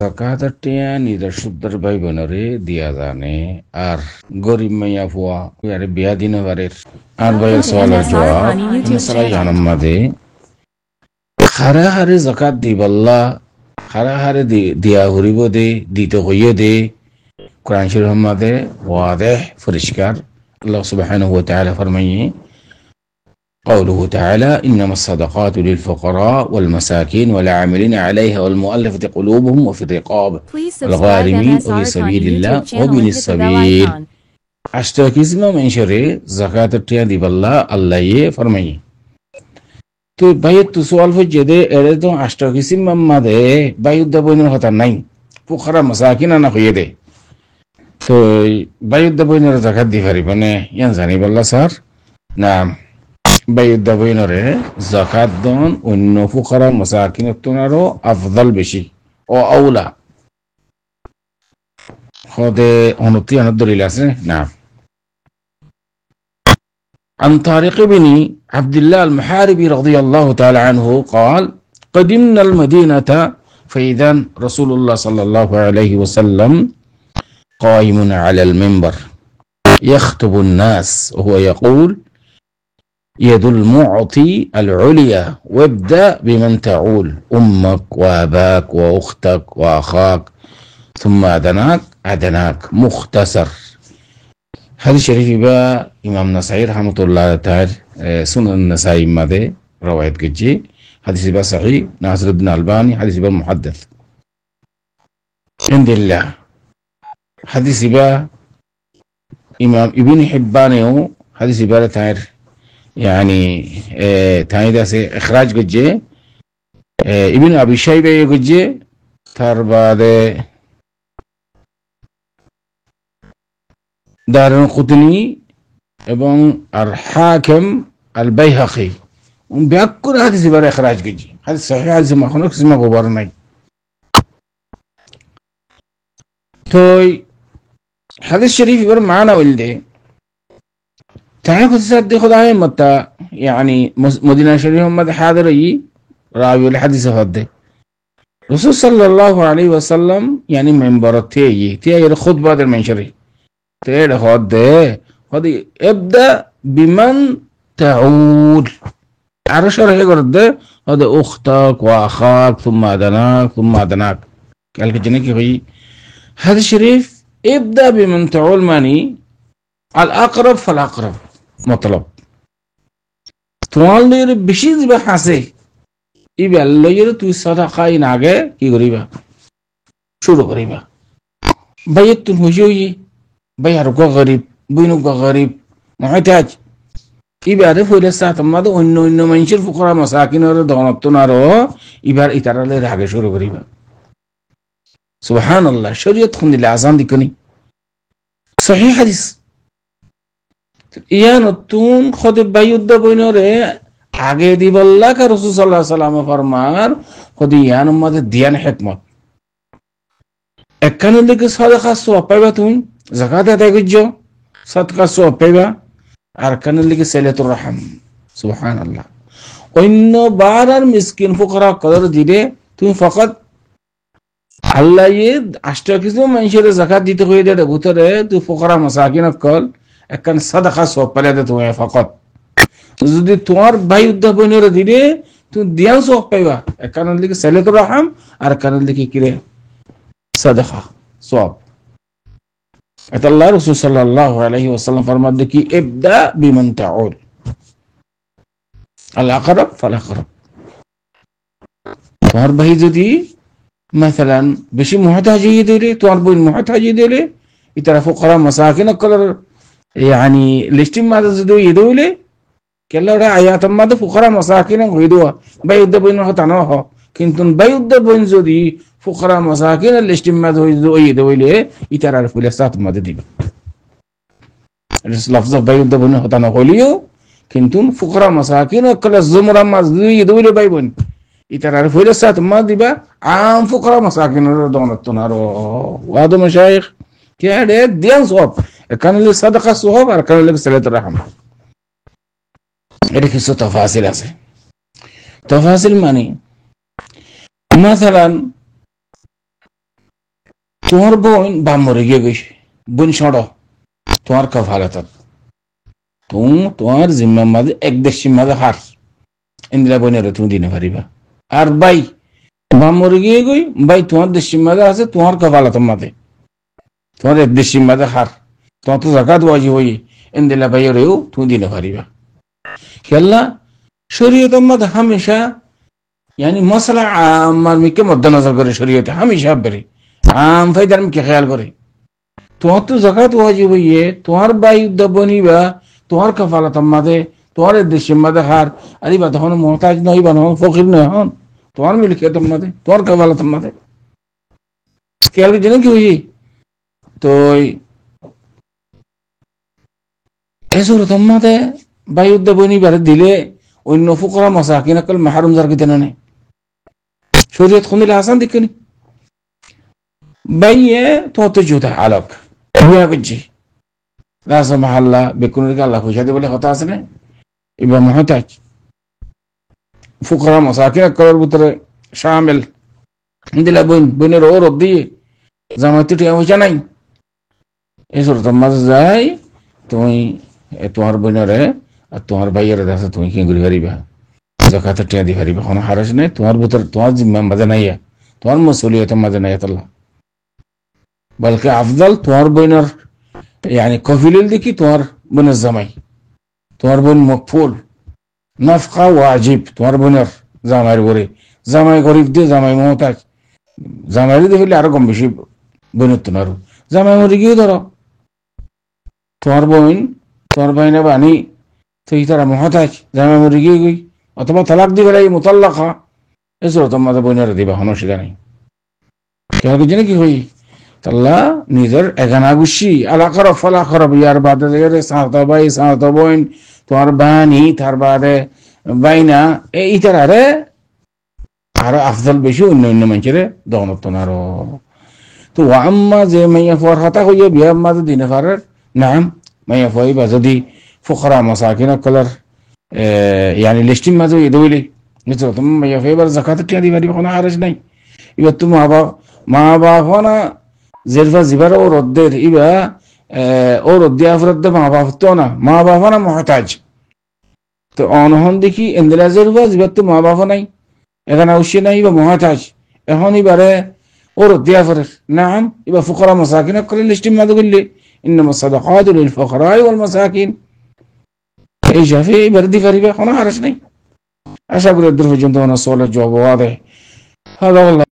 জাকাতটিয়া নিজের শুদ্ধর ভাই বোনরে দিয়া জানে আর গরিব মাইয়া ফুয়া আরে বিয়া দিন বারের আর ভাইয়ের সওয়ালের জবাব সালাই জানাম মাঝে হারে হারে জাকাত দিবাল্লা হারে হারে দিয়া হরিব দে দিতে হইয়ে দে কোরআন শরীফের মধ্যে ওয়াদেহ পরিষ্কার আল্লাহ সুবহানাহু ওয়া তাআলা ফরমায়ে قوله تعالى إنما الصدقات للفقراء والمساكين والعاملين عليها والمؤلفة قلوبهم وفي الرقاب والغارمين وفي سبيل الله وابن السبيل أشتاكيزما من شر زكاة التيادي بالله الله فرمي تو بايت تسوال فجده إردو أشتاكيزما ماده بايت دبوين الخطر نين فقراء مساكين أنا خيده تو بايت دبوين الزكاة دي فريبانه ينزاني بالله صار نعم বাইদা বইনরে যাকাত দন অন্য ফুকারা মাসাকিনের তুনারও আফদল বেশি ও আউলা হদে অনুতি আনার দলিল আছে না عن طارق بن عبد الله المحاربي رضي الله تعالى عنه قال قدمنا المدينة فإذا رسول الله صلى الله عليه وسلم قائم على المنبر يخطب الناس وهو يقول يد المعطي العليا وابدأ بمن تعول أمك وأباك وأختك وأخاك ثم أدناك مختصر هذا الشريف بقى إمام نسائي رحمة الله تعالى سنن النسائي ماذا رواية جي حديث بقى صحيح ناصر بن الباني حديث بقى محدث عند الله حديث بقى إمام ابن حبان حديث بقى تعالى يعني تاني سي إخراج قجة ابن أبي شيبة قجة تار بعد دار القطني ابن الحاكم البيهقي بيأكل هذا سبار إخراج قجة هذا صحيح هذا ما خنوك سما غبارناي توي هذا الشريف يبر معنا ولده تعالى كنت صدق خداي متى يعني مدينة شريف محمد حاضر يي راوي الحديث فده رسول صلى الله عليه وسلم يعني منبر تي الخطبة در من شريف تي خده هذه ابدأ بمن تعود على شرح يقول هذا أختك وأخاك ثم أدناك قال كجنك هي هذا الشريف ابدأ بمن تعول ماني الأقرب فالأقرب مطلب তোমার লইরে বেশি দিবা হাসে ইবা লইরে তুই সাদাকা ইন আগে কি করিবা শুরু করিবা বাইত তুই হইই বাই আর কো গরিব বুইনু কো গরিব মুহতাজ ইবারে ফইলে সাত মাদ অন্য মানুষের ফুকরা মাসাকিনের দনত নারো ইবার ইতারালে আগে শুরু করিবা সুবহানাল্লাহ শরীয়ত খুন দিলে আযান দিকনি সহিহ হাদিস ইয়া নতুন খদে বায়ুদ্দা বইনরে আগে দিবল্লা কা রাসূল সাল্লাল্লাহু আলাইহি ওয়াসাল্লাম ফরমার খদে ইয়ান মধ্যে দিয়ান হিকমত একখানে লিখে সাদাকা সওয়াব পাইবা তুমি যাকাত আদায় করছো সাদকা সওয়াব পাইবা আর কানে লিখে সালাতুর রহম সুবহানাল্লাহ অন্য বারার মিসকিন ফুকরা কদর দিলে তুমি ফকত আল্লাহ আষ্ট কিছু মানুষের যাকাত দিতে হয়ে দেয় ভিতরে তুই ফুকরা মাসাকিন কল একখান সাদাকা সওয়াব পাইলে তুমি ফকত যদি তোমার ভাই উদ্যাপনের দিলে তুমি দিয়ান সওয়াব পাইবা একখানে লিখে সালাতুর রহম আর কানে লিখে কিরে সাদাকা সওয়াব এটা আল্লাহ রাসূল সাল্লাল্লাহু আলাইহি ওয়াসাল্লাম ফরমান দেখি ইবদা বিমান তাউল আল আকরাব ফাল আকরাব তোমার ভাই যদি مثلا বেশি মুহতাজ হয়ে দিলে তোমার বোন মুহতাজ হয়ে দিলে ইতারা ফুকরা মাসাকিন কলর يعني লিস্টিং মাদে যদি ইদুলে কেলারা আয়াত মাদে ফুকরা মাসাকিন হইদোয়া বাইউদ্দ বোন হতা না হ কিন্তু বাইউদ্দ বোন যদি ফুকরা মাসাকিন লিস্টিং মাদে হইদোলে ইতারার ফুলে সাত মাদে দিবে লফজ বাইউদ্দ বোন হতা না হলিও কিন্তু ফুকরা মাসাকিন কল জুমরা মাদে ইদুলে বাই বোন ইতারার ফুলে সাত মাদে দিবা আম ফুকরা মাসাকিন দনত নারো ওয়াদ মাশায়েখ كده ديان صواب كان اللي صدقة صواب كان اللي صلة الرحمة إيه كيسو تفاصيل আছে تفاصيل মানে مثلا তোমার বোন বা মরে গিয়ে গেছে, বোন ছড় তোমার কফালতত তোমার জিম্মার মাঝে এক দেশের মাঝে হার ইন্দিরা বোনের তুমি দিনে পারিবা। আর ভাই বা মরে গিয়ে গই ভাই তোমার দেশের মাঝে আছে, তোমার কফালতের মাঝে তোমার এক দেশের মাঝে হার, তোমার তো জাকাত ওয়াজিব হই ইন্দিরা ভাইয়েরও তুমি দিনে পারিবা। খেলা শরীয়তের মাঝে হামেশা यानी मसला आम के मद्देनजर करे शरीयत हमेशा बरे आम फायदार में ख्याल करे। তোমার তো যাকাত ওয়াজিব হইয়ে তোমার বাই দবনি বা তোমার কফালত মাদে তোমার দেশের মাদে হার আরে বা তখন মোহতাজ নই বা নহন ফকির নয় হন তোমার মিলকিয়ত মাদে তোমার কফালত মাদে খেয়াল জেনে কি হই। তো এসর তোমাদে বাই দবনি বারে দিলে অন্য ফুকরা মাসাকিন আকল মাহরুম জার কিতে না শরীয়ত খুনিলে হাসান দেখনি বাইয়ে তো জুতা আলোক হুয়া বুঝছি لا سمح الله بيكون رجال الله خوش هذا بلي خطأ سنة يبقى محتاج فقراء مساكين كلر بتر شامل عندي لا بين الأور الضي زمان تيجي أمشي ناي إيه صورة ما زاي توي توار بينره توار باير ده توي كين غري غريبة زكاة تيجي غريبة خنا حرج نه توار بتر توار زمان ماذا نايا توار مسؤولية ماذا نايا الله بلکہ أفضل توار بينر يعني كفيل ديكي توار بن الزماي توار بن مقفول نفقة واجب توار بنر زماي غوري زماي غريب دي زماي محتاج زماي دي فيلي أرقم بشي بنت نارو زماي مريجي دارو توار بين باني تي ترى محتاج زماي مريجي غي أتما طلاق دي بلاي مطلقة إسرو تما ده بنر دي بهانوش داني كيف كجني كي هوي তাল্লা নিজের এগানা গুছি আলা করো ফলা করো বিয়ার বাদে রে সাঁতা বাই সাঁতা বইন তোমার বানি তার বাদে বাইনা এই তারারে আর আফজল বেশি অন্য অন্য মানুষের দৌনত নারো। তো আম্মা যে মাইয়া ফর হাতা হইয়া বিয়া মাঝে দিনে ফারের নাম মাইয়া ফই বা যদি ফুকরা মাসাকিন কলার يعني লিস্টিং মাঝে দইলে নিশ্চয় তুমি মাইয়া ফেবার যাকাত টিয়া দিবারি কোনো হারজ নাই। এবার তুমি মা বাবা না زرفا زبارة أو ردير إبا أو ردي أفرد ما بافتونا ما بافنا محتاج تو آنهم ديكي اندلا زرفا زبارة ما بافناي إذا أوشينا إبا محتاج إهون إبارة أو ردي أفرد نعم إبا فقراء مساكين كل الاجتماع تقول لي إنما الصدقات للفقراء والمساكين إيه شافي إبارة دي فريبا خنا عرشني أشاء أقول الدرف جندونا الصولة جواب واضح هذا والله.